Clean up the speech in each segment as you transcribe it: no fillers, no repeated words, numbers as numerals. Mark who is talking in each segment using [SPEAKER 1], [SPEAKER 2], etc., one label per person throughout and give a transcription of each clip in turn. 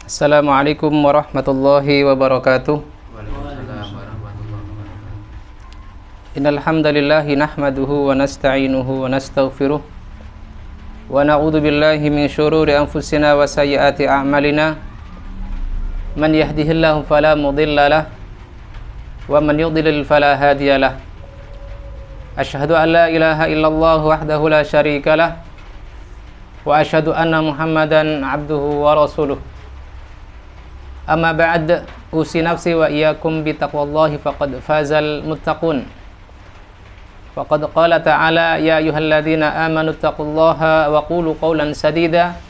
[SPEAKER 1] Assalamualaikum warahmatullahi wabarakatuh. Innal hamdalillah nahmaduhu wa nasta'inuhu wa nastaghfiruh wa na'udzu billahi min syururi anfusina wa sayyiati a'malina. Man yahdihillahu fala mudilla lahu wa man yudlil fala hadiya lahu. Asyhadu an la ilaha illallah wahdahu la syarika lah wa asyhadu anna Muhammadan abduhu wa rasuluh. Amma ba'd, usi nafsi wa iyyakum bi taqwallahi faqad fazal muttaqun. Faqad qala ta'ala ya ayyuhalladzina amanu taqullaha wa qulu qawlan sadida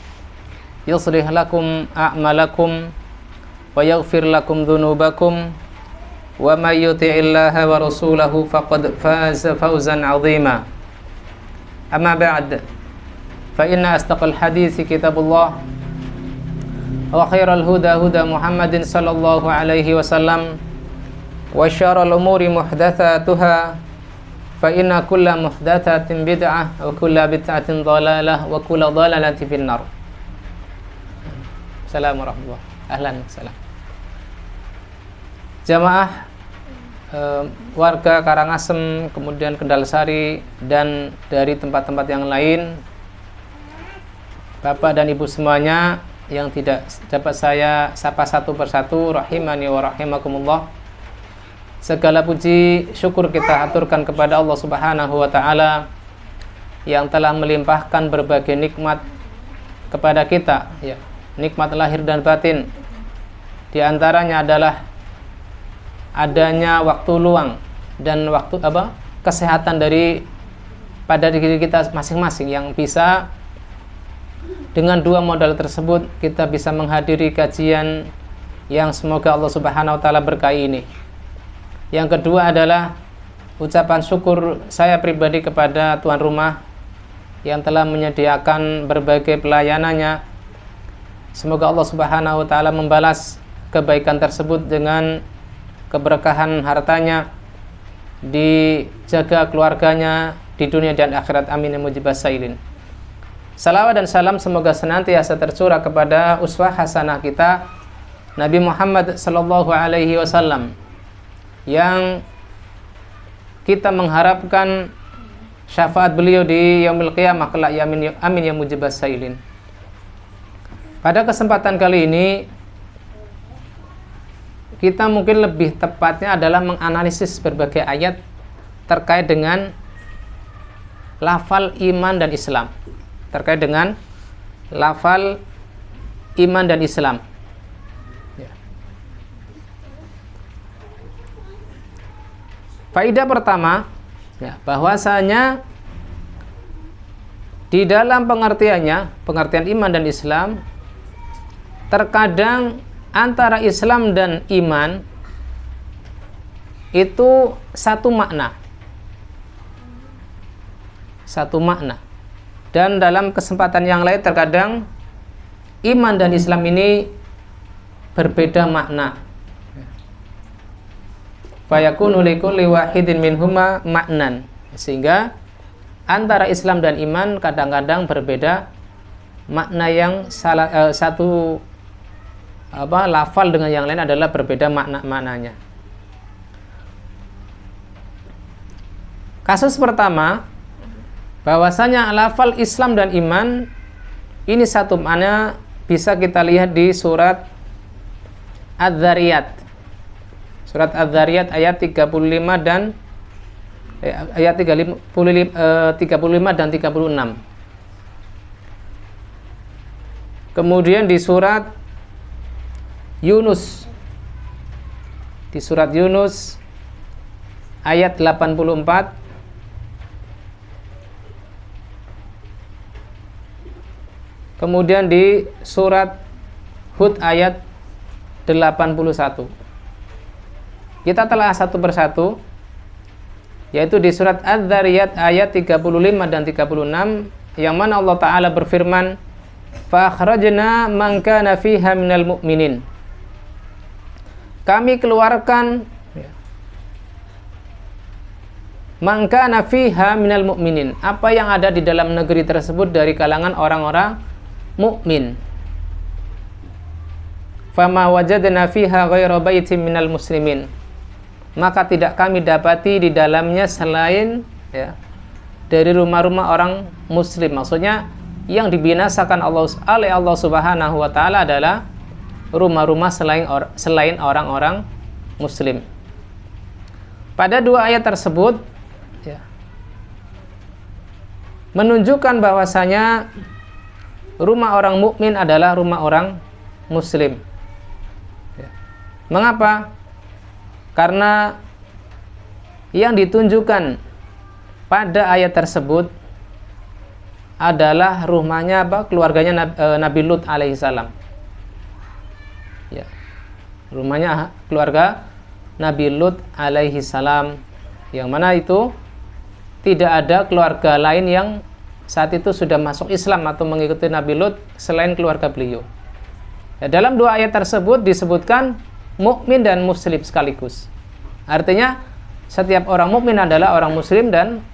[SPEAKER 1] yuslih lakum a'malakum wa yaghfir lakum dhunubakum wa may yuti'illaha wa rasulahu faqad faza fawzan 'azima. Amma ba'd, fa inna astaqal hadits kitabullah wa khairal huda huda Muhammadin sallallahu alaihi wasallam wa syarrul umuri muhdatsatuha fa inna kulla muhdatsatin bid'ah wa kulla bid'atin dhalalah wa kulla dhalalatin finnar. Assalamualaikum warahmatullahi wabarakatuh. Ahlan salam. Jamaah warga Karangasem, kemudian Kendal-Sari dan dari tempat-tempat yang lain, Bapak dan Ibu semuanya yang tidak dapat saya sapa satu persatu, rahimani wa rahimakumullah. Segala puji syukur kita aturkan kepada Allah Subhanahu wa taala yang telah melimpahkan berbagai nikmat kepada kita, ya, nikmat lahir dan batin. Di antaranya adalah adanya waktu luang dan waktu kesehatan pada diri kita masing-masing, yang bisa dengan dua modal tersebut kita bisa menghadiri kajian yang semoga Allah Subhanahu wa taala berkahi ini. Yang kedua adalah ucapan syukur saya pribadi kepada tuan rumah yang telah menyediakan berbagai pelayanannya. Semoga Allah Subhanahu wa taala membalas kebaikan tersebut dengan keberkahan hartanya, dijaga keluarganya di dunia dan akhirat, amin ya mujibas sailin. Salawat dan salam semoga senantiasa tercurah kepada uswah hasanah kita Nabi Muhammad sallallahu alaihi wasallam, yang kita mengharapkan syafaat beliau di yaumil qiyamah kelak, amin ya mujibas sailin. Pada kesempatan kali ini kita mungkin lebih tepatnya adalah menganalisis berbagai ayat terkait dengan lafal iman dan Islam. Terkait dengan lafal iman dan Islam, ya. Faidah pertama, ya, bahwasanya di dalam pengertian iman dan Islam, terkadang antara Islam dan iman itu satu makna. Dan dalam kesempatan yang lain terkadang iman dan Islam ini berbeda makna. Fayakunu likulli wahidin minhuma maknan. Sehingga antara Islam dan iman kadang-kadang berbeda makna, yang satu lafal dengan yang lain adalah berbeda maknanya. Kasus pertama, bahwasanya lafal Islam dan iman ini satu makna, bisa kita lihat di surat Adz-Dzariyat. Surat Adz-Dzariyat ayat 35 dan ayat 35 dan 36. Kemudian di surat Yunus, ayat 84. Kemudian di surat Hud ayat 81. Kita telah satu persatu, yaitu di surat Adz-Dzariyat ayat 35 dan 36, yang mana Allah Ta'ala berfirman, fa akhrajna man kana fiha minal mu'minin. Kami keluarkan man kana fiha minal mu'minin, apa yang ada di dalam negeri tersebut dari kalangan orang-orang mukmin. fama wajadna fiha ghaira baitin minal muslimin, maka tidak kami dapati di dalamnya selain ya dari rumah-rumah orang muslim. Maksudnya yang dibinasakan oleh Allah Subhanahu wa taala adalah rumah-rumah selain orang-orang muslim. Pada dua ayat tersebut ya, menunjukkan bahwasanya rumah orang mukmin adalah rumah orang muslim. Ya. Mengapa? Karena yang ditunjukkan pada ayat tersebut adalah rumahnya keluarganya Nabi Lut alaihissalam. Ya. Rumahnya keluarga Nabi Lut alaihissalam, yang mana itu tidak ada keluarga lain yang saat itu sudah masuk Islam atau mengikuti Nabi Lut selain keluarga beliau. Ya, dalam dua ayat tersebut disebutkan mukmin dan muslim sekaligus. Artinya setiap orang mukmin adalah orang muslim dan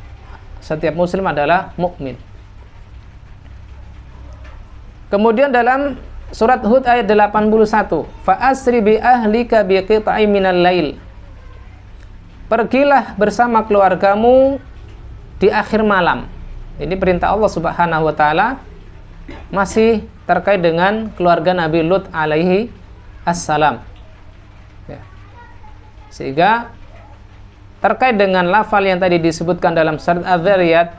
[SPEAKER 1] setiap muslim adalah mukmin. Kemudian dalam surat Hud ayat 81, fa asri bi ahlika bi qita'in minal lail, pergilah bersama keluargamu di akhir malam. Ini perintah Allah Subhanahu wa taala masih terkait dengan keluarga Nabi Lut alaihi assalam. Ya. Sehingga terkait dengan lafal yang tadi disebutkan dalam surat Az-Zariyat,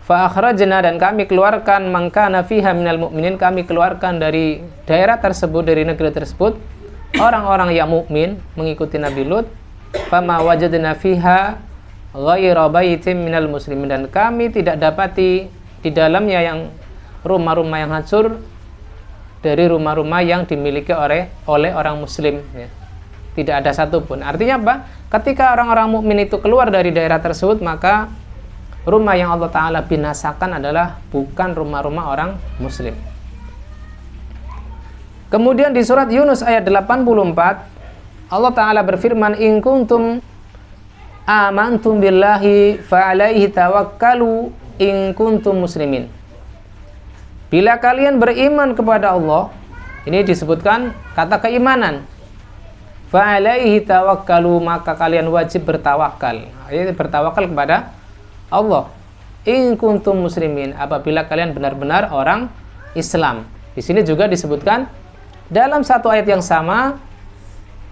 [SPEAKER 1] fa akhrajna, dan kami keluarkan mangkana fiha minal mu'minin, kami keluarkan dari daerah tersebut, dari negeri tersebut orang-orang yang mukmin mengikuti Nabi Lut. Fama wajadna fiha ghaira baitin minal muslimin, dan kami tidak dapati di dalamnya yang rumah-rumah yang hancur dari rumah-rumah yang dimiliki oleh orang muslim ya. Tidak ada satupun. Artinya apa? Ketika orang-orang mukmin itu keluar dari daerah tersebut, maka rumah yang Allah Ta'ala binasakan adalah bukan rumah-rumah orang muslim. Kemudian di surat Yunus ayat 84, Allah Ta'ala berfirman, in kuntum amantum billahi fa'alaihi tawakkalu in kuntum muslimin. Bila kalian beriman kepada Allah, ini disebutkan kata keimanan, fa'alaihi tawakkalu, maka kalian wajib bertawakal. Ini bertawakal kepada Allah. In kuntum muslimin, apabila kalian benar-benar orang Islam. Di sini juga disebutkan dalam satu ayat yang sama,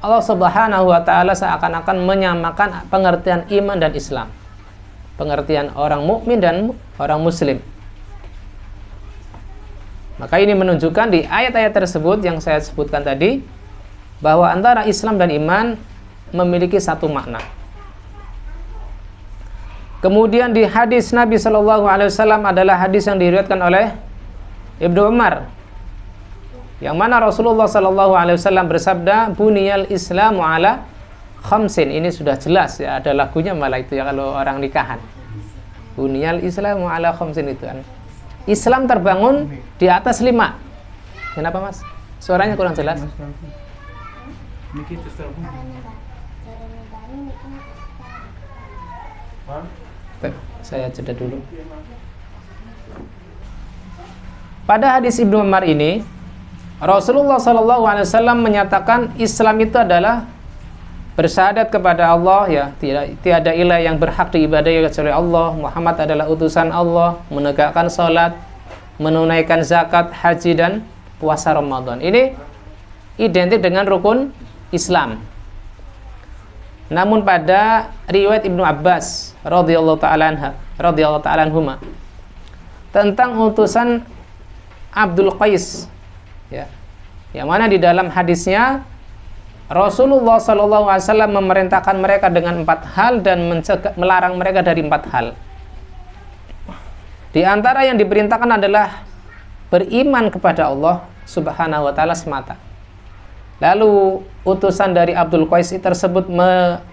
[SPEAKER 1] Allah Subhanahu wa taala seakan-akan menyamakan pengertian iman dan Islam. Pengertian orang mukmin dan orang muslim. Maka ini menunjukkan di ayat-ayat tersebut yang saya sebutkan tadi bahwa antara Islam dan iman memiliki satu makna. Kemudian di hadis Nabi Shallallahu Alaihi Wasallam adalah hadis yang diriwayatkan oleh Ibnu Umar, yang mana Rasulullah Shallallahu Alaihi Wasallam bersabda, buniyal Islamu ala khamsin. Ini sudah jelas ya, ada lagunya malah itu ya kalau orang nikahan. Buniyal Islamu ala khamsin, itu kan Islam terbangun di atas 5. Kenapa mas? Suaranya kurang jelas. Saya jeda dulu. Pada hadis Ibnu Umar ini, Rasulullah SAW menyatakan Islam itu adalah bersyahadat kepada Allah ya, tiada ilah yang berhak diibadahi kecuali Allah, Muhammad adalah utusan Allah, menegakkan salat, menunaikan zakat, haji dan puasa Ramadan. Ini identik dengan rukun Islam. Namun pada riwayat Ibnu Abbas radhiyallahu ta'ala anhuma tentang utusan Abdul Qais ya, yang mana di dalam hadisnya Rasulullah SAW memerintahkan mereka dengan 4 hal dan melarang mereka dari 4 hal. Di antara yang diperintahkan adalah beriman kepada Allah Subhanahu wa taala semata. Lalu utusan dari Abdul Qais tersebut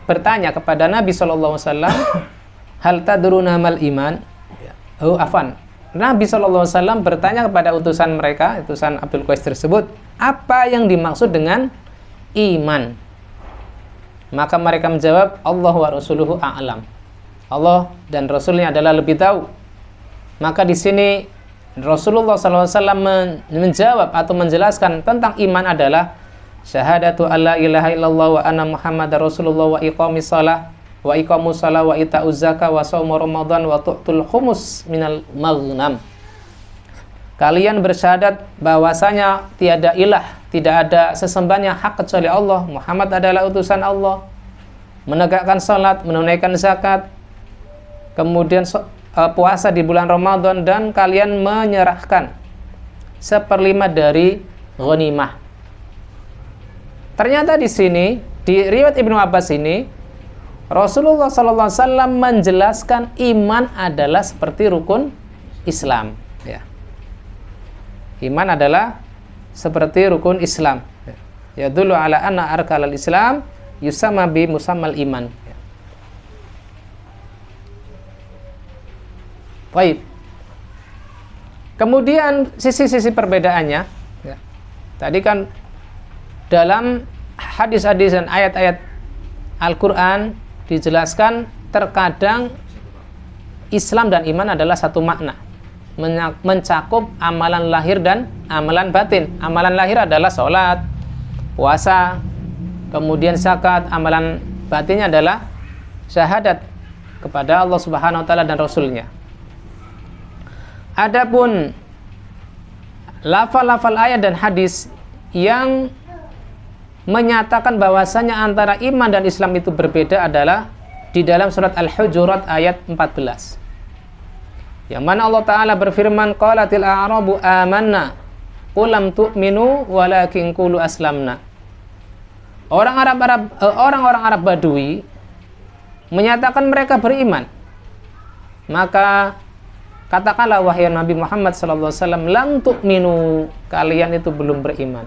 [SPEAKER 1] bertanya kepada Nabi SAW, hal tadruna mal iman? Oh afan. Nabi SAW bertanya kepada utusan mereka, utusan Abdul Qais tersebut, apa yang dimaksud dengan iman? Maka mereka menjawab, Allah wa rasuluhu a'lam. Allah dan Rasulnya adalah lebih tahu. Maka di sini Rasulullah SAW menjawab atau menjelaskan tentang iman adalah syahadatu alla ilaha illallah wa anna muhammadar rasulullah wa iqamis shalah wa iqamus shalah wa ita'uz zakah wa shaum ramadan wa tu'tul khumus minal maghnam. Kalian bersyahadat bahwasanya tiada ilah, tidak ada sesembahan yang hak kecuali Allah, Muhammad adalah utusan Allah, menegakkan salat, menunaikan zakat, kemudian puasa di bulan Ramadan, dan kalian menyerahkan 1/5 dari ghanimah. Ternyata di sini di riwayat Ibnu Abbas ini Rasulullah SAW menjelaskan iman adalah seperti rukun Islam. Ya. Iman adalah seperti rukun Islam. Ya dulu ala anna arkanal Islam yusamma bi musammal iman. Baik. Kemudian sisi-sisi perbedaannya, ya. Tadi kan dalam hadis-hadis dan ayat-ayat Al-Quran dijelaskan terkadang Islam dan iman adalah satu makna, mencakup amalan lahir dan amalan batin. Amalan lahir adalah sholat, puasa, kemudian zakat. Amalan batinnya adalah syahadat kepada Allah Subhanahu wa taala dan Rasulnya. Adapun lafal-lafal ayat dan hadis yang menyatakan bahwasanya antara iman dan Islam itu berbeda adalah di dalam surat Al-Hujurat ayat 14. Yang mana Allah Ta'ala berfirman, qalatil a'rabu amanna qul lam tu'minu walakin qulu aslamna. Orang-orang Arab Badui menyatakan mereka beriman. Maka katakanlah wahai Nabi Muhammad SAW, lam tu'minu, kalian itu belum beriman.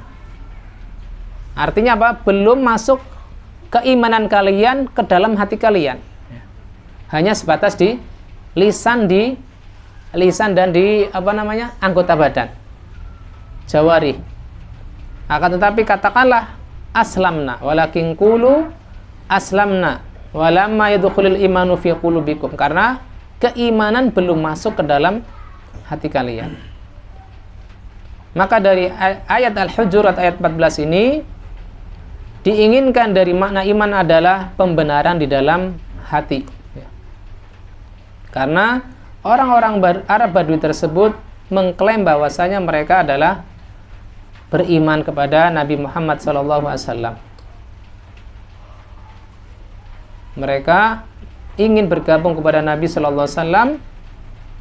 [SPEAKER 1] Artinya apa? Belum masuk keimanan kalian ke dalam hati kalian. Hanya sebatas di lisan dan di anggota badan, jawari. Akan tetapi katakanlah aslamna walakin qulu aslamna walamma yadkhulul imanu fi qulubikum, karena keimanan belum masuk ke dalam hati kalian. Maka dari ayat Al-Hujurat ayat 14 ini diinginkan dari makna iman adalah pembenaran di dalam hati. Karena orang-orang Arab Badui tersebut mengklaim bahwasanya mereka adalah beriman kepada Nabi Muhammad SAW. Mereka ingin bergabung kepada Nabi SAW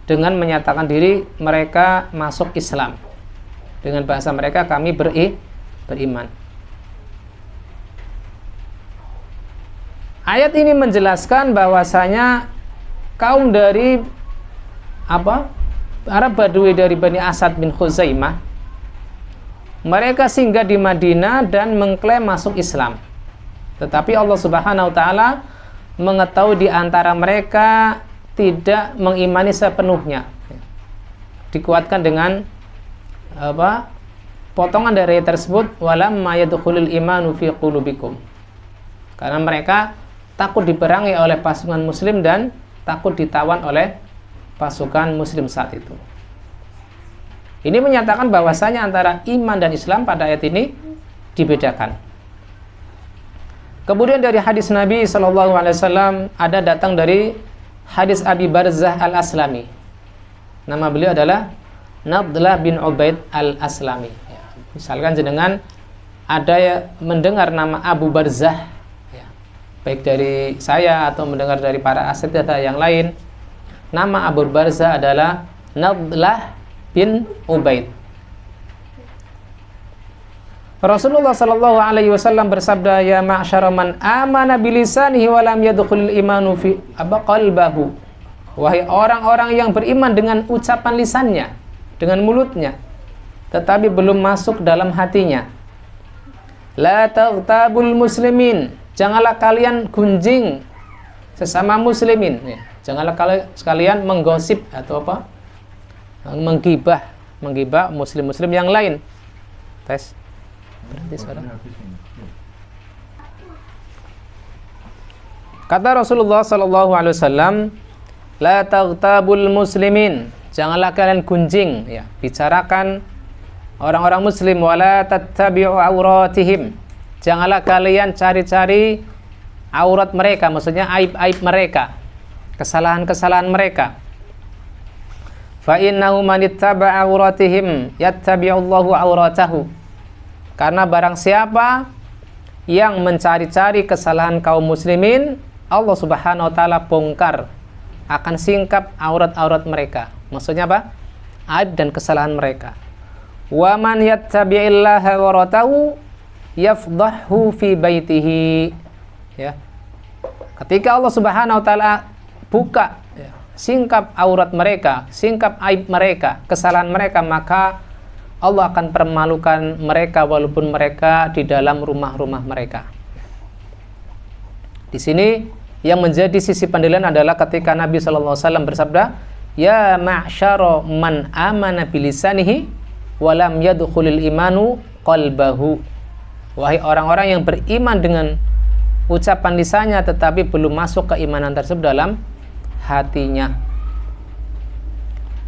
[SPEAKER 1] dengan menyatakan diri mereka masuk Islam. Dengan bahasa mereka, kami beriman. Ayat ini menjelaskan bahwasanya kaum dari Arab Badui dari Bani Asad bin Khuzaimah, mereka singgah di Madinah dan mengklaim masuk Islam. Tetapi Allah Subhanahu wa taala mengetahui di antara mereka tidak mengimani sepenuhnya. Dikuatkan dengan potongan dari ayat tersebut, walamma yadkhulul imanu fi qulubikum. Karena mereka takut diperangi oleh pasukan muslim dan takut ditawan oleh pasukan muslim saat itu. Ini menyatakan bahwasanya antara iman dan Islam pada ayat ini dibedakan. Kemudian dari hadis Nabi SAW ada datang dari hadis Abi Barzah Al-Aslami. Nama beliau adalah Nadlah bin Ubaid Al-Aslami. Misalkan jenengan ada mendengar nama Abu Barzah, baik dari saya atau mendengar dari para asatidzah yang lain, nama Abu Barzah adalah Nadlah bin Ubaid. Rasulullah sallallahu alaihi wasallam bersabda, ya ma'syara man amana bilisanihi wa lam yadkhulul imanu fi qalbahu. Wahai orang-orang yang beriman dengan ucapan lisannya, dengan mulutnya, tetapi belum masuk dalam hatinya. La taghtabul muslimin, janganlah kalian gunjing sesama muslimin, ya. Janganlah kalian menggosip atau menggibah muslim-muslim yang lain. Tes. Berarti suara. Kata Rasulullah sallallahu alaihi wasallam, la taghtabul muslimin, janganlah kalian gunjing, ya, bicarakan orang-orang muslim, wala tattabi'u auratihim, Janganlah kalian cari-cari aurat mereka, maksudnya aib-aib mereka, kesalahan-kesalahan mereka. Fa innahu man ittaba'a auratihim yattabi'ullahu auratahu. Karena barang siapa yang mencari-cari kesalahan kaum muslimin, Allah Subhanahu wa taala bongkar, akan singkap aurat-aurat mereka. Maksudnya apa? Aib dan kesalahan mereka. Wa man yattabi'illaha auratahu yafdhahu fi baitihi. Ya. Ketika Allah Subhanahu wa taala buka, ya, singkap aurat mereka, singkap aib mereka, kesalahan mereka, maka Allah akan permalukan mereka walaupun mereka di dalam rumah-rumah mereka. Di sini yang menjadi sisi penilaian adalah ketika Nabi sallallahu alaihi wasallam bersabda, "Ya ma'syara man amana bilisanihi wa lam yadkhulil imanu qalbahu." Wahai orang-orang yang beriman dengan ucapan lisannya tetapi belum masuk keimanan tersebut dalam hatinya.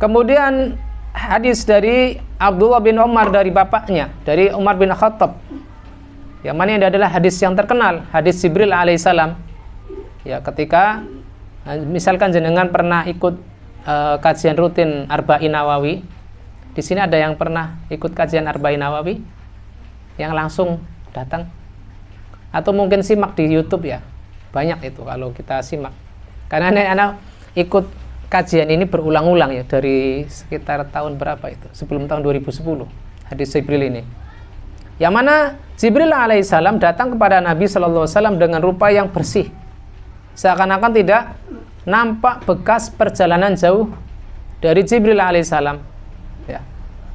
[SPEAKER 1] Kemudian hadis dari Abdullah bin Umar dari bapaknya, dari Umar bin Khattab, yang mana ini adalah hadis yang terkenal, hadis Jibril alaihissalam. Ya, ketika misalkan jenengan pernah ikut kajian rutin Arba'in Nawawi, di sini ada yang pernah ikut kajian Arba'in Nawawi yang langsung datang, atau mungkin simak di YouTube ya, banyak itu kalau kita simak. Karena anak ikut kajian ini berulang-ulang ya, dari sekitar tahun berapa itu, sebelum tahun 2010, hadis Jibril ini, yang mana Jibril alaihissalam datang kepada Nabi sallallahu alaihi wasallam dengan rupa yang bersih, seakan-akan tidak nampak bekas perjalanan jauh dari Jibril alaihissalam. Ya.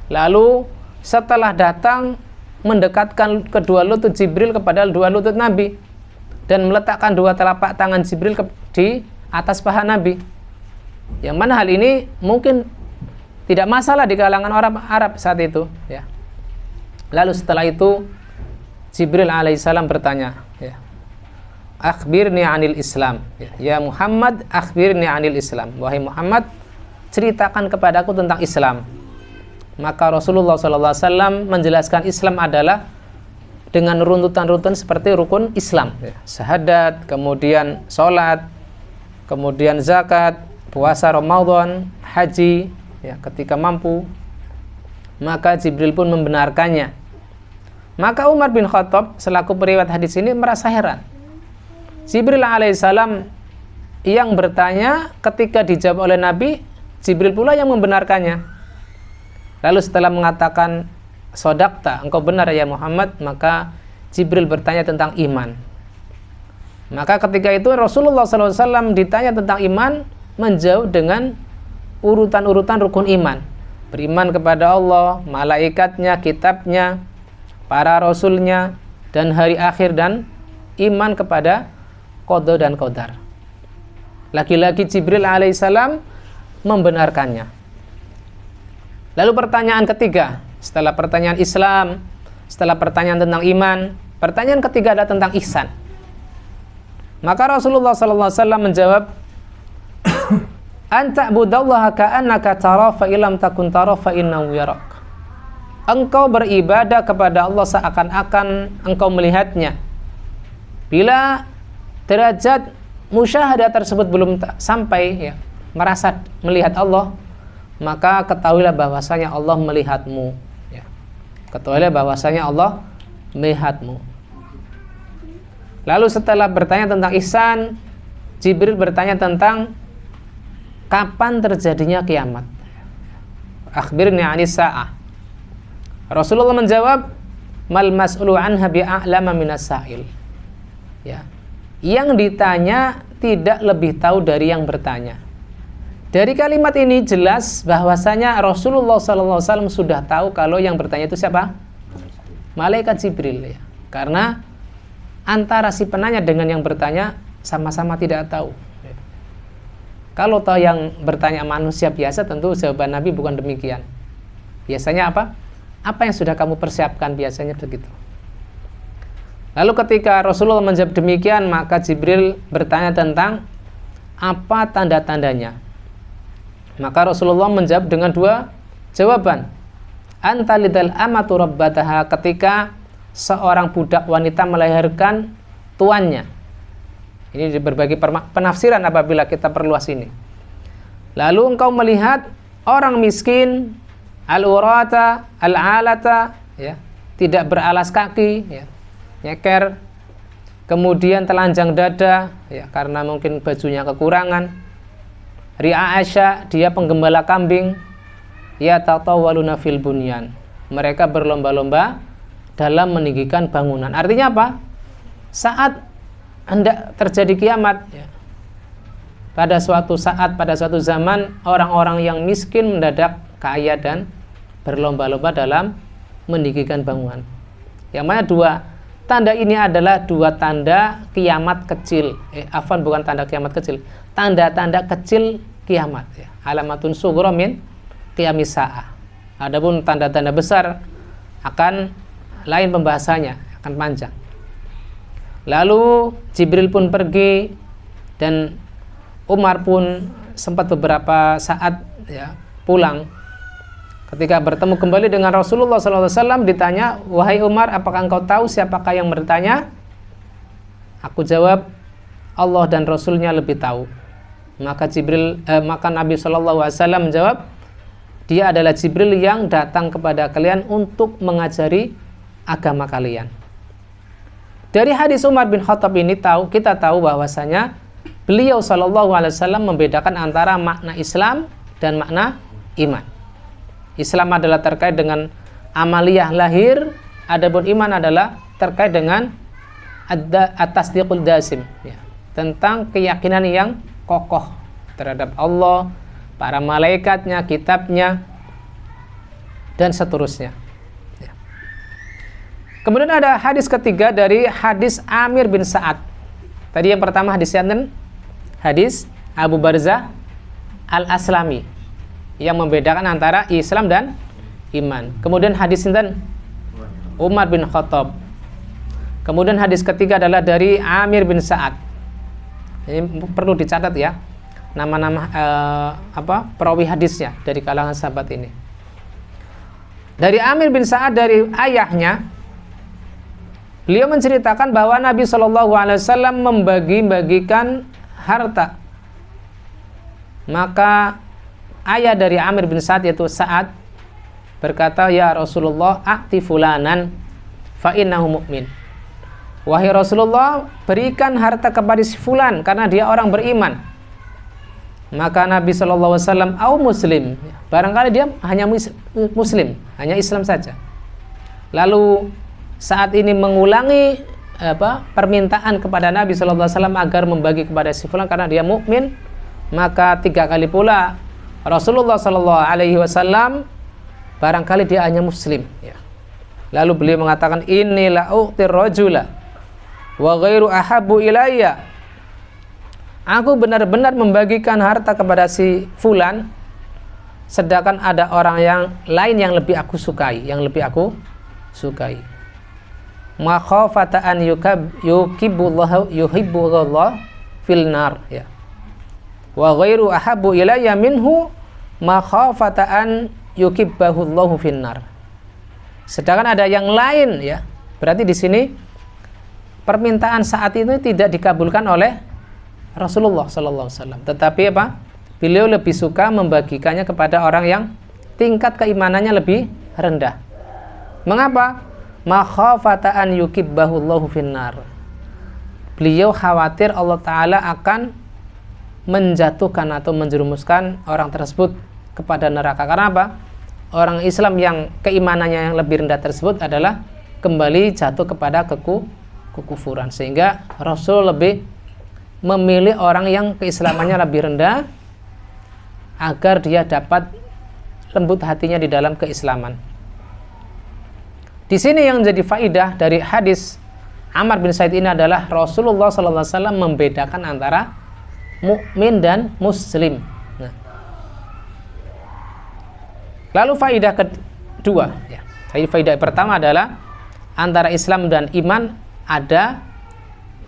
[SPEAKER 1] Lalu setelah datang, mendekatkan kedua lutut Jibril kepada dua lutut Nabi dan meletakkan dua telapak tangan Jibril di atas paha Nabi. Yang mana hal ini mungkin tidak masalah di kalangan orang Arab saat itu. Ya. Lalu setelah itu Jibril alaihissalam bertanya, ya, akhbirni anil Islam. Ya Muhammad, akhbirni anil Islam. Wahai Muhammad, ceritakan kepadaku tentang Islam. Maka Rasulullah SAW menjelaskan Islam adalah dengan runtutan-runtutan seperti rukun Islam, ya. Syahadat, kemudian sholat, kemudian zakat, puasa Ramadan, haji, ya, ketika mampu. Maka Jibril pun membenarkannya. Maka Umar bin Khattab selaku periwayat hadis ini merasa heran. Jibril alaihissalam yang bertanya, ketika dijawab oleh Nabi, Jibril pula yang membenarkannya. Lalu setelah mengatakan sodakta, engkau benar ya Muhammad, maka Jibril bertanya tentang iman. Maka ketika itu Rasulullah SAW ditanya tentang iman, menjawab dengan urutan-urutan rukun iman. Beriman kepada Allah, malaikatnya, kitabnya, para rasulnya, dan hari akhir, dan iman kepada qada dan qadar. Lagi-lagi Jibril alaihissalam membenarkannya. Lalu pertanyaan ketiga, setelah pertanyaan Islam, setelah pertanyaan tentang iman, pertanyaan ketiga adalah tentang ihsan. Maka Rasulullah SAW menjawab, anta budallaha ka'annaka tara fa illam takun tara fa innahu yarak. Engkau beribadah kepada Allah seakan-akan engkau melihatnya. Bila derajat musyahadah tersebut belum sampai, ya, merasa melihat Allah, maka ketahuilah bahwasanya Allah melihatmu, ya. Ketahuilah bahwasanya Allah melihatmu. Lalu setelah bertanya tentang ihsan, Jibril bertanya tentang kapan terjadinya kiamat. Akhbirni 'anis sa'ah. Rasulullah menjawab, mal mas'ulu anha bi'a'lama minas sa'il. Ya. Yang ditanya tidak lebih tahu dari yang bertanya. Dari kalimat ini jelas bahwasanya Rasulullah SAW sudah tahu kalau yang bertanya itu siapa? Malaikat Jibril, ya. Karena antara si penanya dengan yang bertanya sama-sama tidak tahu. Kalau tahu yang bertanya manusia biasa, tentu jawaban Nabi bukan demikian. Biasanya apa? Apa yang sudah kamu persiapkan, biasanya begitu. Lalu ketika Rasulullah menjawab demikian, maka Jibril bertanya tentang apa tanda-tandanya. Maka Rasulullah menjawab dengan dua jawaban. Anta lidal amatu rabbataha, ketika seorang budak wanita melahirkan tuannya. Ini di berbagai penafsiran apabila kita perluas ini. Lalu engkau melihat orang miskin, al-urata, al-alata, ya, tidak beralas kaki, ya, nyeker, kemudian telanjang dada, ya, karena mungkin bajunya kekurangan. Ri'a'asya, dia penggembala kambing. Ya tatawaluna fil bunyan, mereka berlomba-lomba dalam meninggikan bangunan. Artinya apa? Saat hendak terjadi kiamat, ya, pada suatu saat, pada suatu zaman, orang-orang yang miskin mendadak kaya dan berlomba-lomba dalam meninggikan bangunan. Yang mana dua tanda ini adalah dua tanda kiamat kecil. Bukan tanda kiamat kecil, tanda-tanda kecil kiamat, ya. Alamatun sughra min qiyamis saah. Adapun tanda-tanda besar akan lain pembahasannya, akan panjang. Lalu Jibril pun pergi dan Umar pun sempat beberapa saat, ya, pulang. Ketika bertemu kembali dengan Rasulullah SAW, ditanya, wahai Umar, apakah engkau tahu siapakah yang bertanya? Aku jawab, Allah dan Rasulnya lebih tahu. Maka Nabi SAW menjawab, dia adalah Jibril yang datang kepada kalian untuk mengajari agama kalian. Dari hadis Umar bin Khattab ini kita tahu bahwasanya beliau SAW membedakan antara makna Islam dan makna iman. Islam adalah terkait dengan amaliyah lahir, adapun iman adalah terkait dengan at-tasdiqul jazim, ya, tentang keyakinan yang kokoh terhadap Allah, para malaikatnya, kitabnya, dan seterusnya. Ya. Kemudian ada hadis ketiga dari hadis Amir bin Sa'ad. Tadi yang pertama hadis yang hadis Abu Barzah Al-Aslami yang membedakan antara Islam dan iman. Kemudian hadis Umar bin Khattab. Kemudian hadis ketiga adalah dari Amir bin Sa'ad. Ini perlu dicatat, ya, nama-nama perawi hadisnya dari kalangan sahabat ini. Dari Amir bin Sa'ad, dari ayahnya, beliau menceritakan bahwa Nabi SAW membagi-bagikan harta. Maka ayah dari Amir bin Sa'ad, yaitu Sa'ad, berkata, ya Rasulullah, a'ti fulanan fa innahu mu'min. Wahai Rasulullah, berikan harta kepada si fulan karena dia orang beriman. Maka Nabi SAW, au muslim, barangkali dia hanya muslim, hanya Islam saja. Lalu saat ini mengulangi permintaan kepada Nabi SAW agar membagi kepada si fulan karena dia mukmin. Maka 3 kali pula Rasulullah SAW, barangkali dia hanya muslim, ya. Lalu beliau mengatakan, inilah uqtir rajula wa ghairu ahabbu ilayya. Aku benar-benar membagikan harta kepada si fulan, sedangkan ada orang yang lain yang lebih aku sukai, Ma khafata an yuhibbullah fil nar, ya. Wa ghairu ahabbu ilayya minhu ma khafata an yukibbahullahu fil nar. Sedangkan ada yang lain, ya. Berarti di sini permintaan saat itu tidak dikabulkan oleh Rasulullah SAW, tetapi beliau lebih suka membagikannya kepada orang yang tingkat keimanannya lebih rendah. Mengapa? Makhafata an yukibbahullahu finnar. Beliau khawatir Allah Ta'ala akan menjatuhkan atau menjerumuskan orang tersebut kepada neraka. Karena apa? Orang Islam yang keimanannya yang lebih rendah tersebut adalah kembali jatuh kepada kekufuran. Sehingga Rasul lebih memilih orang yang keislamannya lebih rendah agar dia dapat lembut hatinya di dalam keislaman. Di sini yang menjadi faidah dari hadis Ammar bin Said ini adalah Rasulullah SAW membedakan antara mukmin dan muslim. Nah. Lalu faidah kedua, ya. Faidah pertama adalah antara Islam dan iman ada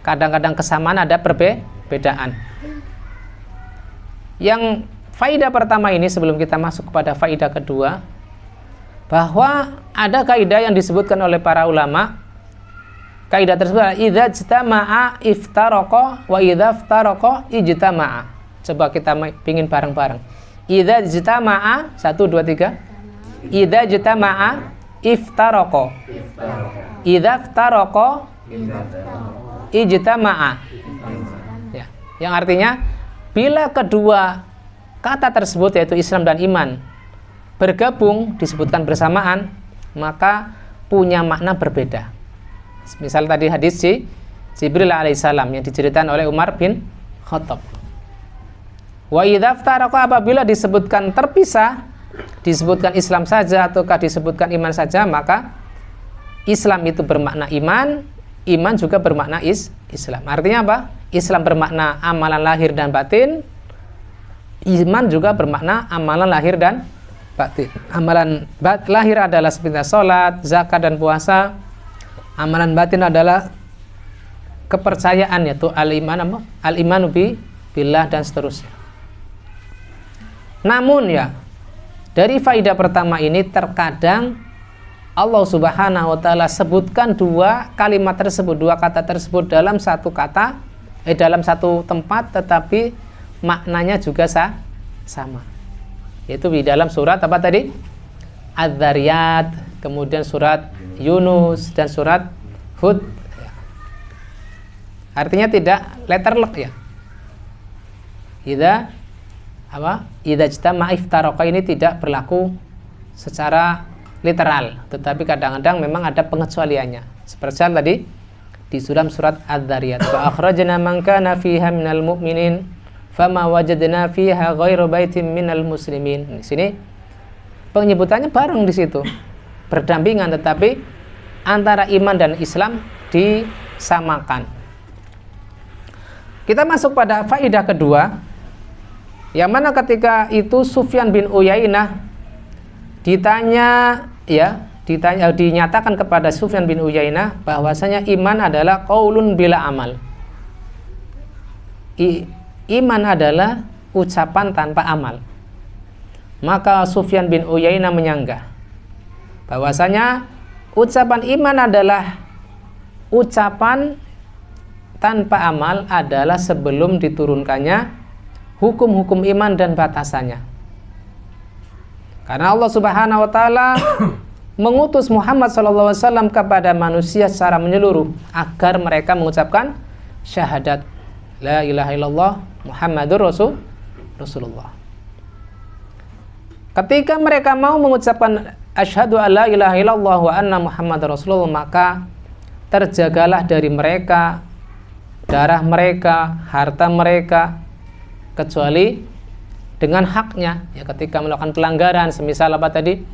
[SPEAKER 1] kadang-kadang kesamaan, ada perbedaan. Yang faidah pertama ini, sebelum kita masuk kepada faidah kedua, bahwa ada kaidah yang disebutkan oleh para ulama Kaidah tersebut adalah idza ijtama'a iftaraqa wa idza iftaraqa ijtama'a. Coba kita pingin bareng-bareng. Idza ijtama'a 1 2 3. Idza ijtama'a iftaraqa. Idza iftaraqa ijtama'a. Ya, yang artinya bila kedua kata tersebut yaitu Islam dan iman bergabung disebutkan bersamaan, maka punya makna berbeda. Misal tadi hadis Jibril alaihissalam yang diceritakan oleh Umar bin Khattab. Wa idza iftaraqa, apabila disebutkan terpisah, disebutkan Islam saja ataukah disebutkan iman saja, maka Islam itu bermakna iman, iman juga bermakna Islam. Artinya apa? Islam bermakna amalan lahir dan batin, iman juga bermakna amalan lahir dan batin. Amalan lahir adalah seperti salat, zakat dan puasa. Amalan batin adalah kepercayaan, yaitu al-imanu billah dan seterusnya. Namun ya, dari faidah pertama ini terkadang Allah Subhanahu wa taala sebutkan dua kalimat tersebut, dua kata tersebut dalam satu kata, dalam satu tempat, tetapi maknanya juga sama. Yaitu di dalam surat apa tadi? Az-Zariyat, kemudian surat Yunus dan surat Hud. Artinya tidak letterlock ya. Idza ijtama'a iftaraqa ini tidak berlaku secara literal, tetapi kadang-kadang memang ada pengecualiannya. Seperti tadi di surat Az-Zariyat, wa akhrajna man kana fiha minal mu'minin fama wajadna fiha ghairu baitin minal muslimin. Di sini penyebutannya bareng di situ, berdampingan, tetapi antara iman dan Islam disamakan. Kita masuk pada faidah kedua, yang mana ketika itu Sufyan bin Uyainah dinyatakan kepada Sufyan bin Uyainah bahwasanya iman adalah qaulun bila amal. Iman adalah ucapan tanpa amal. Maka Sufyan bin Uyainah menyanggah bahwasanya ucapan iman adalah ucapan tanpa amal adalah sebelum diturunkannya hukum-hukum iman dan batasannya. Karena Allah Subhanahu wa taala mengutus Muhammad SAW kepada manusia secara menyeluruh agar mereka mengucapkan syahadat la ilaha illallah Muhammadur Rasulullah. Ketika mereka mau mengucapkan asyhadu alla ilaha illallah wa anna Muhammadar Rasulullah, maka terjagalah dari mereka darah mereka, harta mereka, kecuali dengan haknya. Ya, ketika melakukan pelanggaran, semisal apa tadi,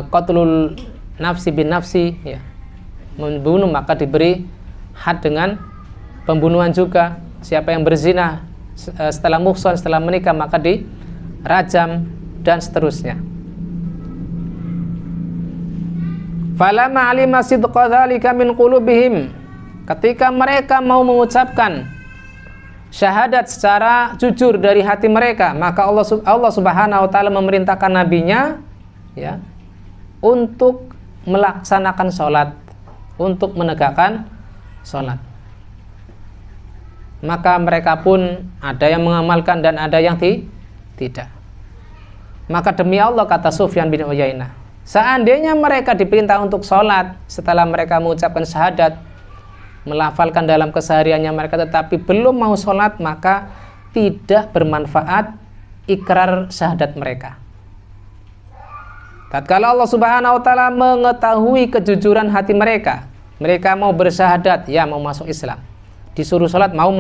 [SPEAKER 1] qatlul nafsi bin nafsi, ya, membunuh, maka diberi had dengan pembunuhan juga. Siapa yang berzina setelah muhsan, setelah menikah, maka dirajam dan seterusnya. Falamma alima sidqa dzalika min qulubihim, ketika mereka mau mengucapkan syahadat secara jujur dari hati mereka, maka Allah Subhanahu wa taala memerintahkan nabinya ya untuk melaksanakan sholat, untuk menegakkan sholat. Maka mereka pun ada yang mengamalkan dan ada yang tidak. Maka demi Allah, kata Sufyan bin Uyainah, seandainya mereka diperintah untuk sholat setelah mereka mengucapkan syahadat, melafalkan dalam kesehariannya mereka, tetapi belum mau sholat, maka tidak bermanfaat ikrar syahadat mereka. Tatkala Allah Subhanahu wa taala mengetahui kejujuran hati mereka, mereka mau bersyahadat, ya mau masuk Islam, disuruh sholat, mau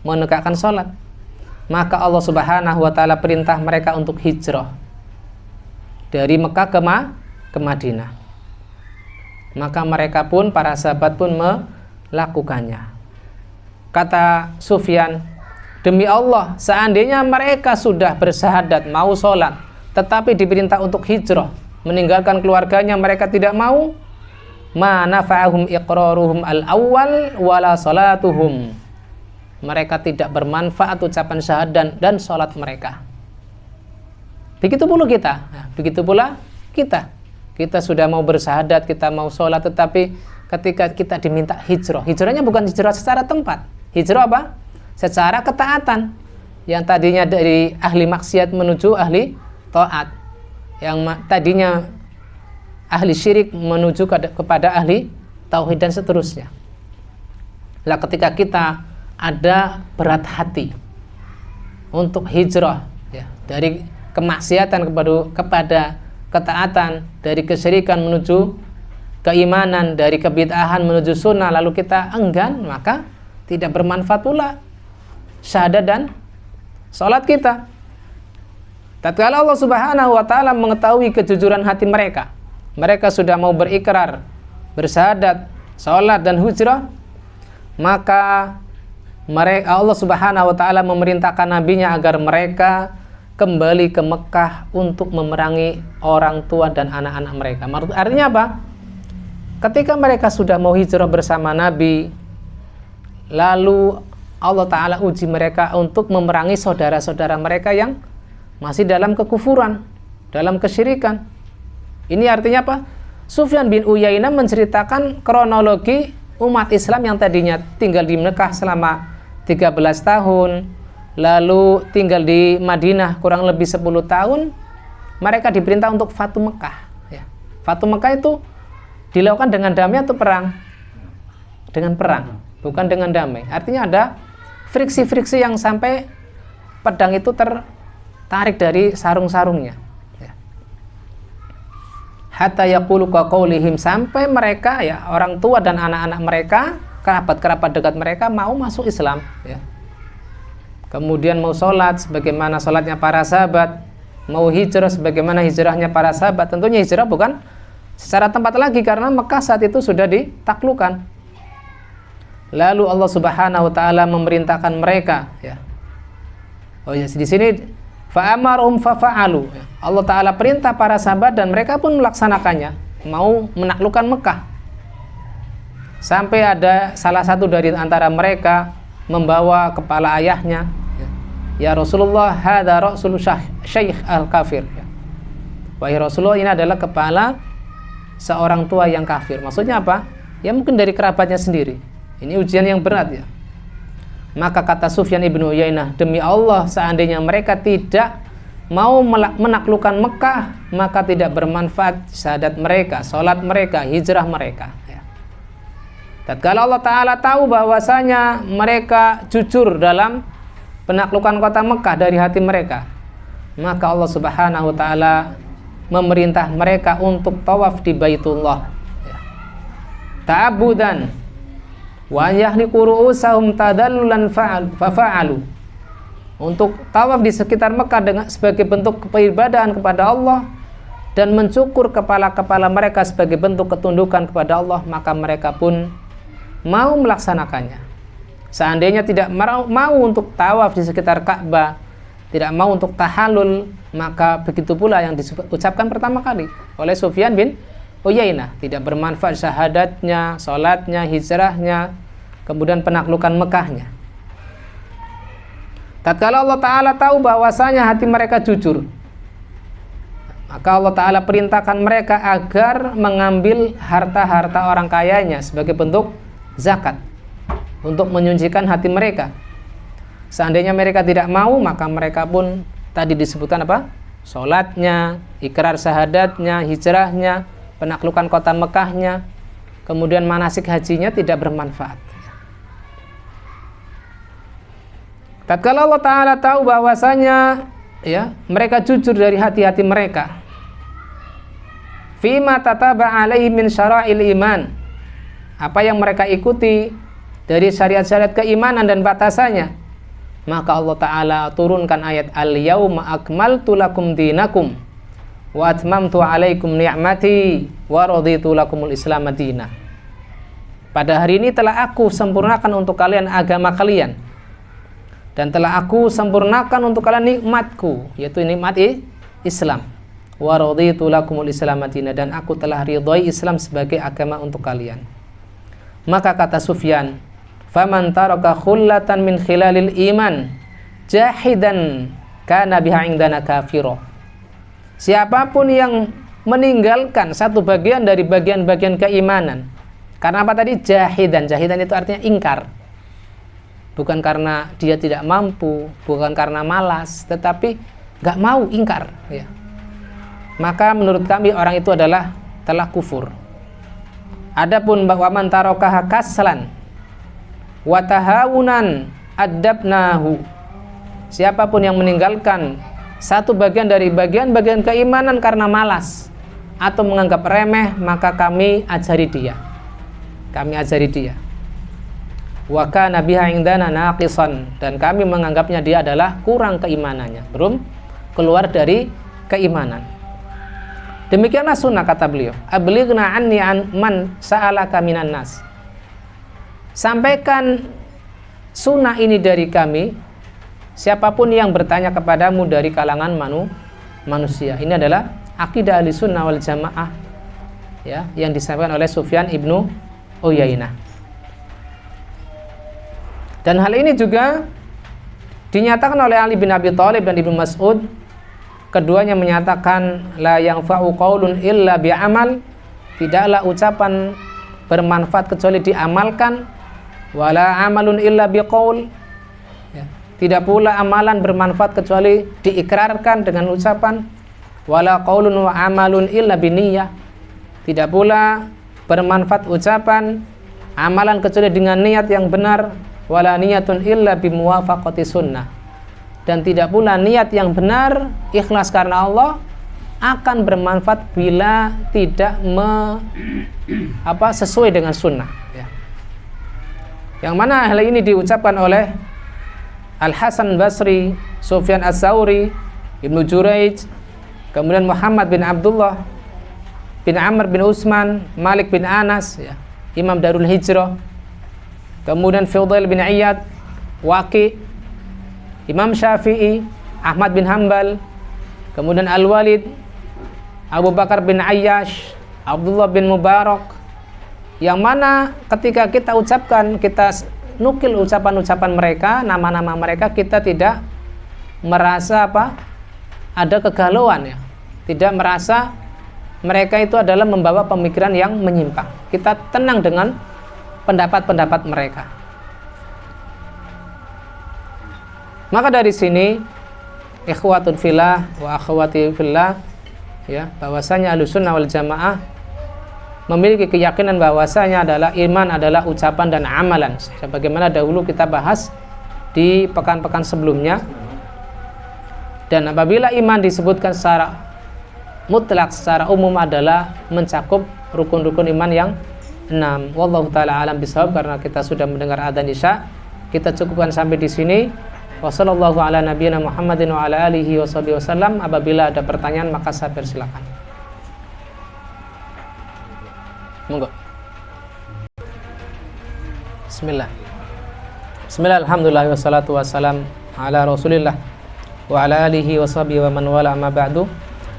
[SPEAKER 1] menegakkan sholat, maka Allah Subhanahu wa taala perintah mereka untuk hijrah dari Mekah ke Madinah. Maka mereka pun, para sahabat pun melakukannya. Kata Sufyan, demi Allah, seandainya mereka sudah bersyahadat, mau sholat, tetapi diperintah untuk hijrah, meninggalkan keluarganya, mereka tidak mau, ma nafa'ahum iqraruhum al-awwal wala salatuhum. Mereka tidak bermanfaat ucapan syahadat dan sholat mereka. Begitu pula kita. Nah, begitu pula kita. Kita sudah mau bersyahadat, kita mau sholat, tetapi ketika kita diminta hijrah. Hijrahnya bukan hijrah secara tempat. Hijrah apa? Secara ketaatan. Yang tadinya dari ahli maksiat menuju ahli taat. Yang tadinya ahli syirik menuju kepada ahli tauhid dan seterusnya. Lah ketika kita ada berat hati untuk hijrah ya, dari kemaksiatan kepada ketaatan, dari kesyirikan menuju keimanan, dari kebid'ahan menuju sunnah, lalu kita enggan, maka tidak bermanfaat pula syahadat dan salat kita. Tatkala Allah Subhanahu wa taala mengetahui kejujuran hati mereka, mereka sudah mau berikrar, bersyahadat, salat dan hijrah, maka Allah Subhanahu wa taala memerintahkan nabinya agar mereka kembali ke Mekah untuk memerangi orang tua dan anak-anak mereka. Artinya apa? Ketika mereka sudah mau hijrah bersama Nabi, lalu Allah Ta'ala uji mereka untuk memerangi saudara-saudara mereka yang masih dalam kekufuran, dalam kesyirikan. Ini artinya apa? Sufyan bin Uyainah menceritakan kronologi umat Islam yang tadinya tinggal di Mekah selama 13 tahun, lalu tinggal di Madinah kurang lebih 10 tahun, mereka diperintah untuk Fatu Mekah ya. Fatu Mekah itu dilakukan dengan damai atau perang? Dengan perang, bukan dengan damai. Artinya ada friksi-friksi yang sampai pedang itu tertarik dari sarung-sarungnya ya. Hatta yaqulu qawlihim, sampai mereka ya, orang tua dan anak-anak mereka, kerabat-kerabat dekat mereka mau masuk Islam ya. Kemudian mau sholat sebagaimana sholatnya para sahabat, mau hijrah sebagaimana hijrahnya para sahabat. Tentunya hijrah bukan secara tempat lagi karena Mekah saat itu sudah ditaklukkan. Lalu Allah Subhanahu wa taala memerintahkan mereka ya. Oh ya, di sini fa'amarum fafa'alu. Allah Ta'ala perintah para sahabat dan mereka pun melaksanakannya, mau menaklukkan Mekah. Sampai ada salah satu dari antara mereka membawa kepala ayahnya, ya Rasulullah, hadza ra'sul syekh al-kafir. Wahai Rasulullah, ini adalah kepala seorang tua yang kafir. Maksudnya apa? Ya mungkin dari kerabatnya sendiri. Ini ujian yang berat ya. Maka kata Sufyan ibn Uyainah, demi Allah, seandainya mereka tidak mau menaklukkan Mekah, maka tidak bermanfaat syahadat mereka, salat mereka, hijrah mereka ya. Tatkala Allah Ta'ala tahu bahwasanya mereka jujur dalam penaklukan kota Mekah dari hati mereka, maka Allah Subhanahu wa Ta'ala memerintah mereka untuk tawaf di Baitullah ya. Ta'abudan wa yahliqu ru'usahum tadallulan fa'alu, untuk tawaf di sekitar Mekah dengan sebagai bentuk peribadahan kepada Allah dan mencukur kepala-kepala mereka sebagai bentuk ketundukan kepada Allah, maka mereka pun mau melaksanakannya. Seandainya tidak mau untuk tawaf di sekitar Ka'bah, tidak mau untuk tahallul, maka begitu pula yang diucapkan pertama kali oleh Sufyan bin Uyainah, tidak bermanfaat syahadatnya, salatnya, hijrahnya, kemudian penaklukan Mekahnya. Tatkala Allah Ta'ala tahu bahwasanya hati mereka jujur, maka Allah Ta'ala perintahkan mereka agar mengambil harta-harta orang kayanya sebagai bentuk zakat untuk menyucikan hati mereka. Seandainya mereka tidak mau, maka mereka pun tadi disebutkan apa? Salatnya, ikrar syahadatnya, hijrahnya, penaklukan kota Mekahnya, kemudian manasik hajinya tidak bermanfaat. Tatkala Allah Ta'ala tahu bahwasanya ya, mereka jujur dari hati-hati mereka, fima tataba alaihi min syara'il iman, apa yang mereka ikuti dari syariat-syariat keimanan dan batasannya, maka Allah Ta'ala turunkan ayat al-yauma akmaltu lakum dinakum wa atmamtu alaikum ni'mati wa raditu lakumul islam madinah. Pada hari ini telah aku sempurnakan untuk kalian agama kalian, dan telah aku sempurnakan untuk kalian nikmatku, yaitu nikmat Islam. Wa raditu lakumul islam madinah, dan aku telah ridhoi Islam sebagai agama untuk kalian. Maka kata Sufyan, faman taraka khullatan min khilalil iman jahidan kana biha indana kafiro. Siapapun yang meninggalkan satu bagian dari bagian-bagian keimanan Karena apa tadi? Jahidan. Jahidan itu artinya ingkar. Bukan karena dia tidak mampu, bukan karena malas, tetapi nggak mau, ingkar. Ya. Maka menurut kami orang itu adalah telah kufur. Adapun bahwa man tarakaha kaslan wa tahawunan adabnahu. Siapapun yang meninggalkan satu bagian dari bagian-bagian keimanan karena malas atau menganggap remeh, maka kami ajari dia. Kami ajari dia. Wa kana biha indana naqisan, dan kami menganggapnya dia adalah kurang keimanannya, belum keluar dari keimanan. Demikianlah sunnah, kata beliau. Ablighna anni an man sa'alaka minan nas. Sampaikan sunnah ini dari kami, siapapun yang bertanya kepadamu dari kalangan manusia. Ini adalah akidah ahli sunnah wal jamaah, ya, yang disampaikan oleh Sufyan ibnu Uyainah. Dan hal ini juga dinyatakan oleh Ali bin Abi Thalib dan Ibnu Mas'ud. Keduanya menyatakan la yanfa'u qaulun illa bi'amal, tidaklah ucapan bermanfaat kecuali diamalkan, wala amalun illa biqaul, ya. Tidak pula amalan bermanfaat kecuali diikrarkan dengan ucapan, wala qaulun wa amalun illa biniyah, tidak pula bermanfaat ucapan, amalan kecuali dengan niat yang benar, wala niyatun illa bimuwafaqati sunnah, dan tidak pula niat yang benar, ikhlas karena Allah, akan bermanfaat bila tidak sesuai dengan sunnah, ya. Yang mana hal ini diucapkan oleh Al-Hasan Basri, Sufyan Ats-Tsauri, Ibnu Juraij, kemudian Muhammad bin Abdullah bin Amr bin Utsman, Malik bin Anas, ya, Imam Darul Hijrah, kemudian Fudail bin Iyad, Waqi, Imam Syafi'i, Ahmad bin Hanbal, kemudian Al-Walid, Abu Bakar bin Ayyash, Abdullah bin Mubarak, yang mana ketika kita ucapkan, kita nukil ucapan-ucapan mereka, nama-nama mereka, kita tidak merasa ada kegalauan, ya. Tidak merasa mereka itu adalah membawa pemikiran yang menyimpang. Kita tenang dengan pendapat-pendapat mereka. Maka dari sini, ikhwatun fillah wa akhwati fillah, ya, bahwasanya Ahlussunnah wal Jamaah memiliki keyakinan bahwasanya adalah iman adalah ucapan dan amalan, sebagaimana dahulu kita bahas di pekan-pekan sebelumnya. Dan apabila iman disebutkan secara mutlak, secara umum, adalah mencakup rukun-rukun iman yang 6. Wallahu taala alam bisawab. Karena kita sudah mendengar adzan Isya, kita cukupkan sampai di sini. Wassallallahu ala nabiyina Muhammadin wa ala alihi wasallam. Apabila ada pertanyaan maka saya persilakan. Monggo. Bismillah. Bismillah, alhamdulillah, wassalatu wassalam ala Rasulillah wa ala alihi washabihi wa man wala, amma ba'du.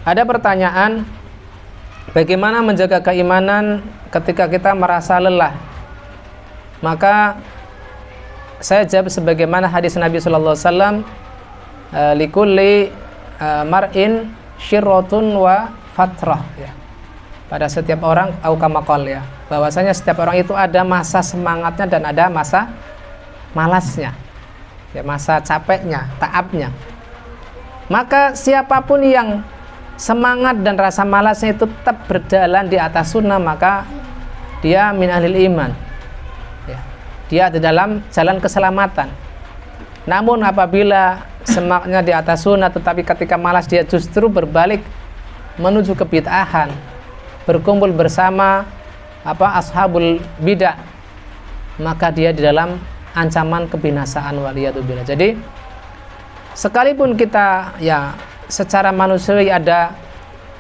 [SPEAKER 1] Ada pertanyaan, bagaimana menjaga keimanan ketika kita merasa lelah? Maka saya jawab sebagaimana hadis Nabi sallallahu alaihi wasallam, likulli mar'in syirratun wa fatrah, ya. Pada setiap orang, au kama qol, ya, bahwasanya setiap orang itu ada masa semangatnya dan ada masa malasnya, ya, masa capeknya, taabnya. Maka siapapun yang semangat dan rasa malasnya itu tetap berjalan di atas sunnah, maka dia min ahlil iman, ya. Dia di dalam jalan keselamatan. Namun apabila semangatnya di atas sunnah tetapi ketika malas dia justru berbalik menuju kebid'ahan, berkumpul bersama ashabul bidah, maka dia di dalam ancaman kebinasaan, waliyadzubillah. Jadi sekalipun kita, ya, secara manusiawi ada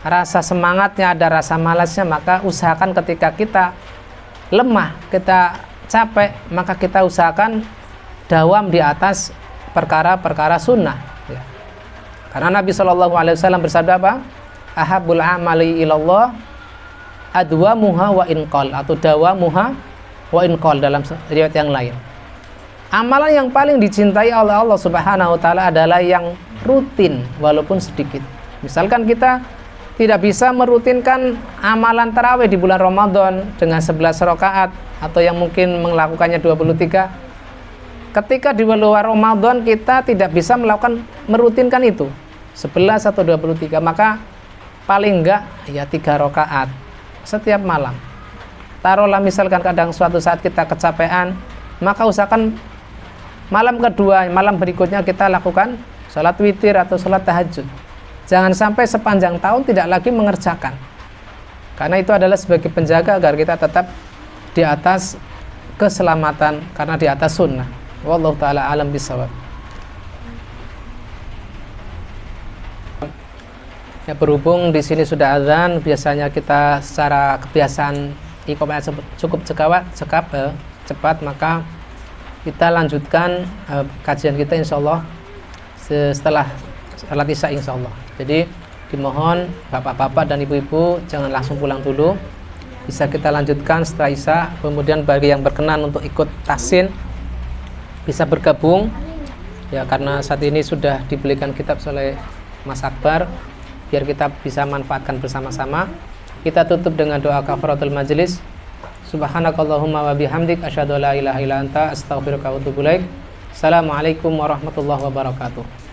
[SPEAKER 1] rasa semangatnya, ada rasa malasnya, maka usahakan ketika kita lemah, kita capek, maka kita usahakan dawam di atas perkara-perkara sunnah, ya. Karena Nabi SAW bersabda apa? Ahabul amali ilallah adwamuha wa inqal, atau dawamuha wa inqal dalam riwayat yang lain. Amalan yang paling dicintai oleh Allah Subhanahu wa taala adalah yang rutin walaupun sedikit. Misalkan kita tidak bisa merutinkan amalan tarawih di bulan Ramadan dengan 11 rakaat atau yang mungkin melakukannya 23. Ketika di luar Ramadan kita tidak bisa merutinkan itu 11 atau 23, maka paling enggak ya 3 rakaat setiap malam. Taruhlah misalkan kadang suatu saat kita kecapean, maka usahakan malam kedua, malam berikutnya kita lakukan sholat witir atau sholat tahajud. Jangan sampai sepanjang tahun tidak lagi mengerjakan, karena itu adalah sebagai penjaga agar kita tetap di atas keselamatan, karena di atas sunnah. Wallahu ta'ala alam bisawab. Ya, berhubung di sini sudah azan, biasanya kita secara kebiasaan iqamah cukup cepat, maka kita lanjutkan kajian kita insyaallah setelah salat isya insyaallah. Jadi dimohon bapak-bapak dan ibu-ibu jangan langsung pulang dulu, bisa kita lanjutkan setelah isya. Kemudian bagi yang berkenan untuk ikut tahsin bisa bergabung ya, karena saat ini sudah dibelikan kitab oleh Mas Akbar, biar kita bisa manfaatkan bersama-sama. Kita tutup dengan doa kafaratul majelis. Subhanakallahumma wa bihamdik asyhadu an la ilaha illa anta astaghfiruka wa atubu ilaik. Assalamualaikum warahmatullahi wabarakatuh.